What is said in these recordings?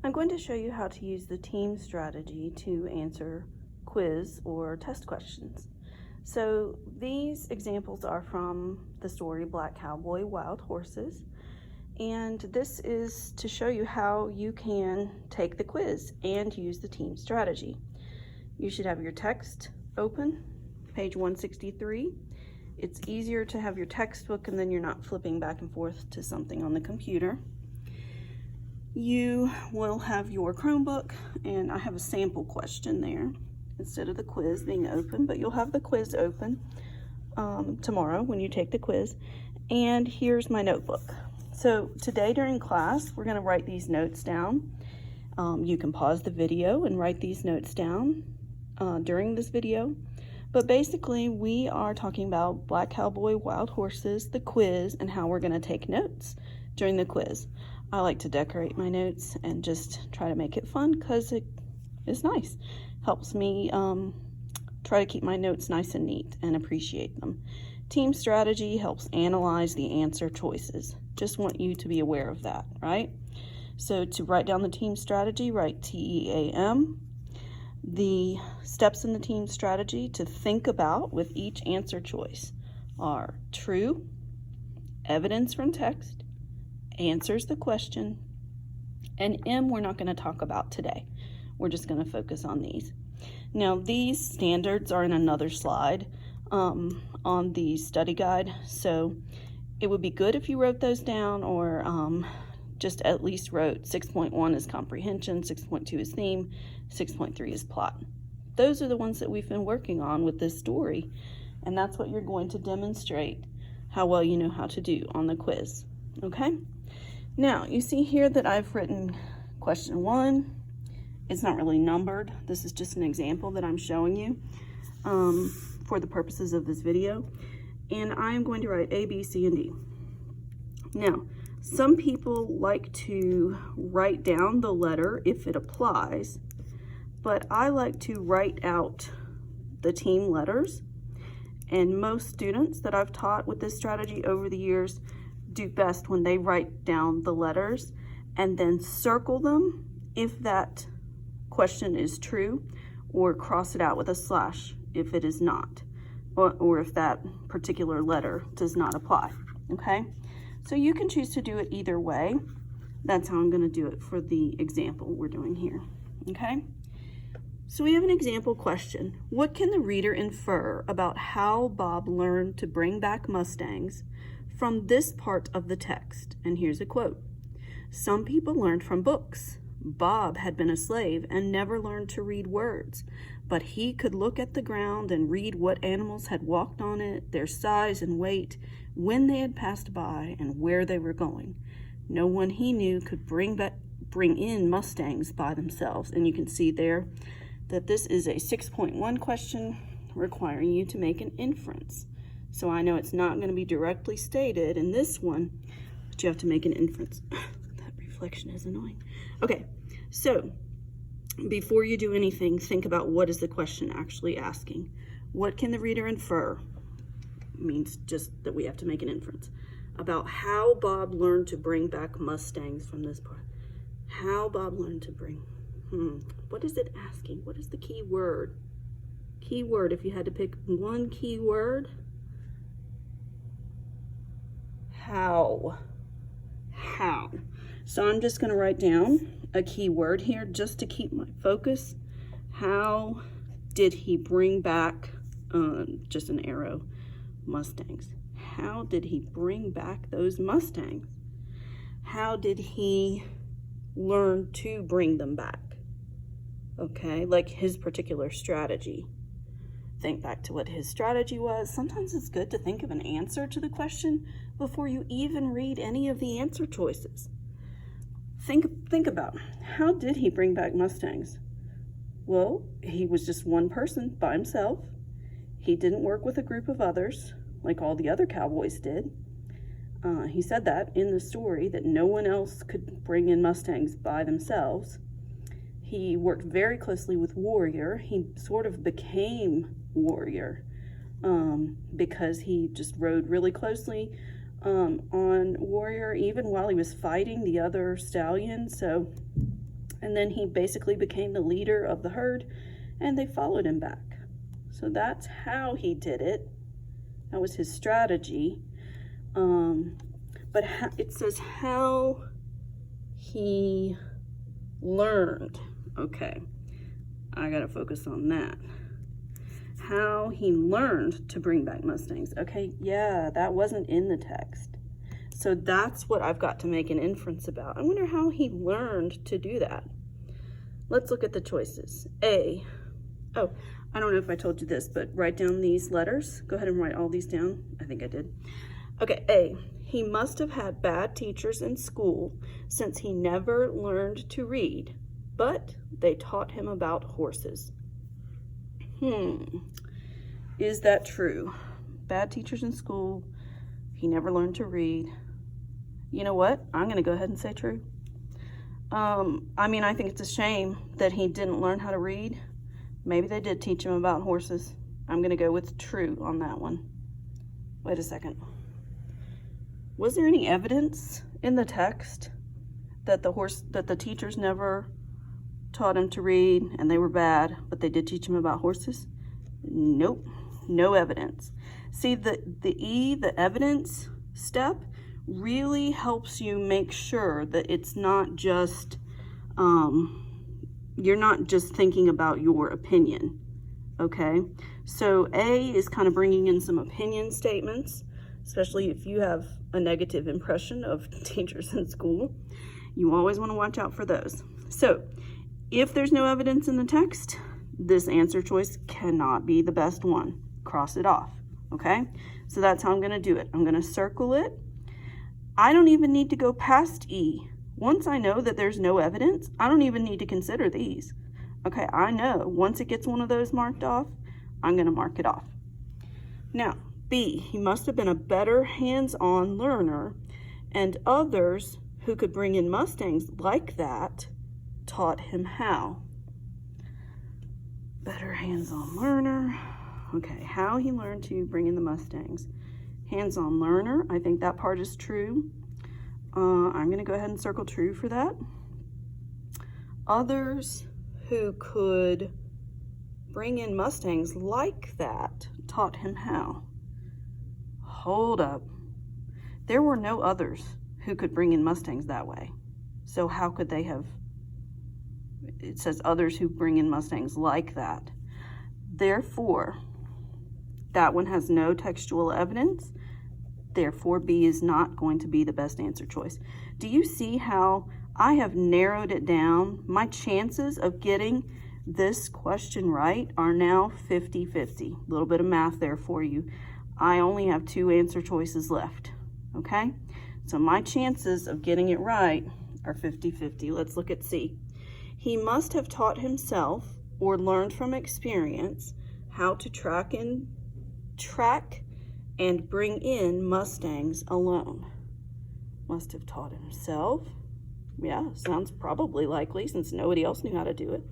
I'm going to show you how to use the team strategy to answer quiz or test questions. So these examples are from the story Black Cowboy, Wild Horses, and this is to show you how you can take the quiz and use the team strategy. You should have your text open, page 163. It's easier to have your textbook and then you're not flipping back and forth to something on the computer. You will have your Chromebook, and I have a sample question there instead of the quiz being open, but you'll have the quiz open tomorrow when you take the quiz. And here's my notebook. So today during class, we're going to write these notes down. You can pause the video and write these notes down during this video. But basically, we are talking about Black Cowboy, Wild Horses, the quiz, and how we're going to take notes during the quiz. I like to decorate my notes and just try to make it fun because it is nice. Helps me try to keep my notes nice and neat and appreciate them. Team strategy helps analyze the answer choices. Just want you to be aware of that, right? So to write down the team strategy, write TEAM. The steps in the team strategy to think about with each answer choice are true, evidence from text, answers the question, and M we're not going to talk about today. We're just going to focus on these. Now these standards are in another slide on the study guide, so it would be good if you wrote those down or just at least wrote 6.1 is comprehension, 6.2 is theme, 6.3 is plot. Those are the ones that we've been working on with this story, and that's what you're going to demonstrate how well you know how to do on the quiz, okay? Now, you see here that I've written question 1. It's not really numbered. This is just an example that I'm showing you for the purposes of this video, and I'm going to write A, B, C, and D. Now, some people like to write down the letter if it applies, but I like to write out the team letters, and most students that I've taught with this strategy over the years do best when they write down the letters and then circle them if that question is true, or cross it out with a slash if it is not, or if that particular letter does not apply, okay? So you can choose to do it either way. That's how I'm going to do it for the example we're doing here, okay? So we have an example question. What can the reader infer about how Bob learned to bring back Mustangs from this part of the text? And here's a quote. Some people learned from books. Bob had been a slave and never learned to read words, but he could look at the ground and read what animals had walked on it, their size and weight, when they had passed by, and where they were going. No one he knew could bring in Mustangs by themselves. And you can see there that this is a 6.1 question requiring you to make an inference. So I know it's not going to be directly stated in this one, but you have to make an inference. That reflection is annoying. Okay, so before you do anything, think about what is the question actually asking. What can the reader infer? Means just that we have to make an inference about how Bob learned to bring back Mustangs from this part. How Bob learned to bring. What is it asking? What is the key word? Key word, if you had to pick one key word. How. How. So I'm just going to write down a key word here just to keep my focus. How did he bring back, just an arrow, Mustangs? How did he bring back those Mustangs? How did he learn to bring them back? Okay, like his particular strategy. Think back to what his strategy was. Sometimes it's good to think of an answer to the question before you even read any of the answer choices. Think about, how did he bring back Mustangs? Well, he was just one person by himself. He didn't work with a group of others like all the other cowboys did. He said that in the story, that no one else could bring in Mustangs by themselves. He worked very closely with Warrior. He sort of became Warrior because he just rode really closely on Warrior even while he was fighting the other stallion. So And then he basically became the leader of the herd, and they followed him back. So that's how he did it. That was his strategy. But it says how he learned. Okay, I gotta focus on that. How he learned to bring back Mustangs. Okay, yeah, that wasn't in the text. So that's what I've got to make an inference about. I wonder how he learned to do that. Let's look at the choices. A, oh, I don't know if I told you this, but write down these letters. Go ahead and write all these down. I think I did. Okay, A, he must have had bad teachers in school since he never learned to read, but they taught him about horses. Is that true? Bad teachers in school, he never learned to read. You know what? I'm going to go ahead and say true. I mean, I think it's a shame that he didn't learn how to read. Maybe they did teach him about horses. I'm going to go with true on that one. Wait a second. Was there any evidence in the text that the teachers never taught him to read and they were bad, but they did teach him about horses? Nope, no evidence. See, the evidence step really helps you make sure that it's not just, you're not just thinking about your opinion, okay? So A is kind of bringing in some opinion statements, especially if you have a negative impression of teachers in school. You always want to watch out for those. So if there's no evidence in the text, this answer choice cannot be the best one. Cross it off, okay? So that's how I'm going to do it. I'm going to circle it. I don't even need to go past E. Once I know that there's no evidence, I don't even need to consider these. Okay, I know once it gets one of those marked off, I'm going to mark it off. Now, B, he must have been a better hands-on learner, and others who could bring in Mustangs like that taught him how. Better hands-on learner. Okay, how he learned to bring in the Mustangs. Hands-on learner, I think that part is true. I'm going to go ahead and circle true for that. Others who could bring in Mustangs like that taught him how. Hold up. There were no others who could bring in Mustangs that way. So how could they have? It says others who bring in Mustangs like that. Therefore, that one has no textual evidence. Therefore, B is not going to be the best answer choice. Do you see how I have narrowed it down? My chances of getting this question right are now 50-50. A little bit of math there for you. I only have 2 answer choices left, okay? So my chances of getting it right are 50-50. Let's look at C. He must have taught himself or learned from experience how to track and bring in Mustangs alone. Must have taught himself. Yeah, sounds probably likely since nobody else knew how to do it.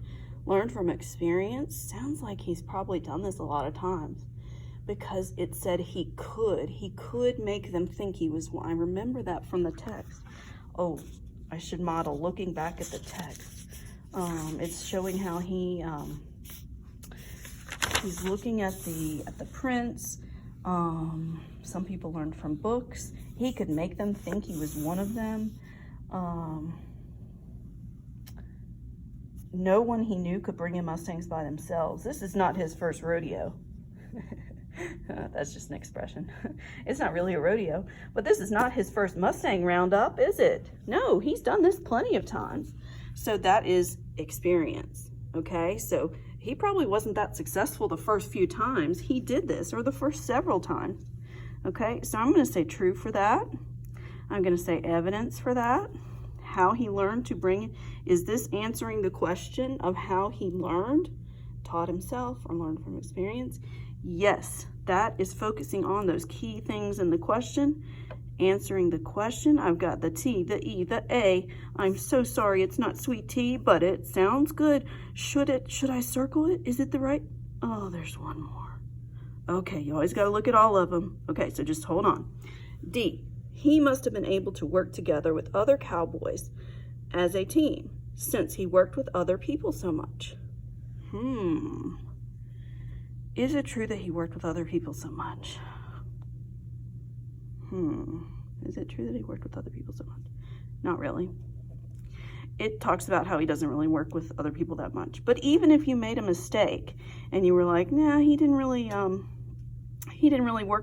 Learned from experience. Sounds like he's probably done this a lot of times because it said he could. He could make them think he was one. I remember that from the text. Oh, I should model looking back at the text. It's showing how he's looking at the prints. Some people learned from books. He could make them think he was one of them. No one he knew could bring in Mustangs by themselves. This is not his first rodeo. That's just an expression. It's not really a rodeo, but this is not his first Mustang roundup, is it? No, he's done this plenty of times. So that is experience, okay? So he probably wasn't that successful the first few times he did this, or the first several times, okay? So I'm going to say true for that. I'm going to say evidence for that. How he learned to bring, is this answering the question of how he learned, taught himself, or learned from experience? Yes, that is focusing on those key things in the question. Answering the question, I've got the T, the E, the A. I'm so sorry it's not sweet tea, but it sounds good. Should I circle it? Is it the right? Oh, there's one more. Okay, you always got to look at all of them. Okay, so just hold on. D, he must have been able to work together with other cowboys as a team. since he worked with other people so much. Is it true that he worked with other people so much? Is it true that he worked with other people so much? Not really. It talks about how he doesn't really work with other people that much. But even if you made a mistake and you were like, nah, he didn't really work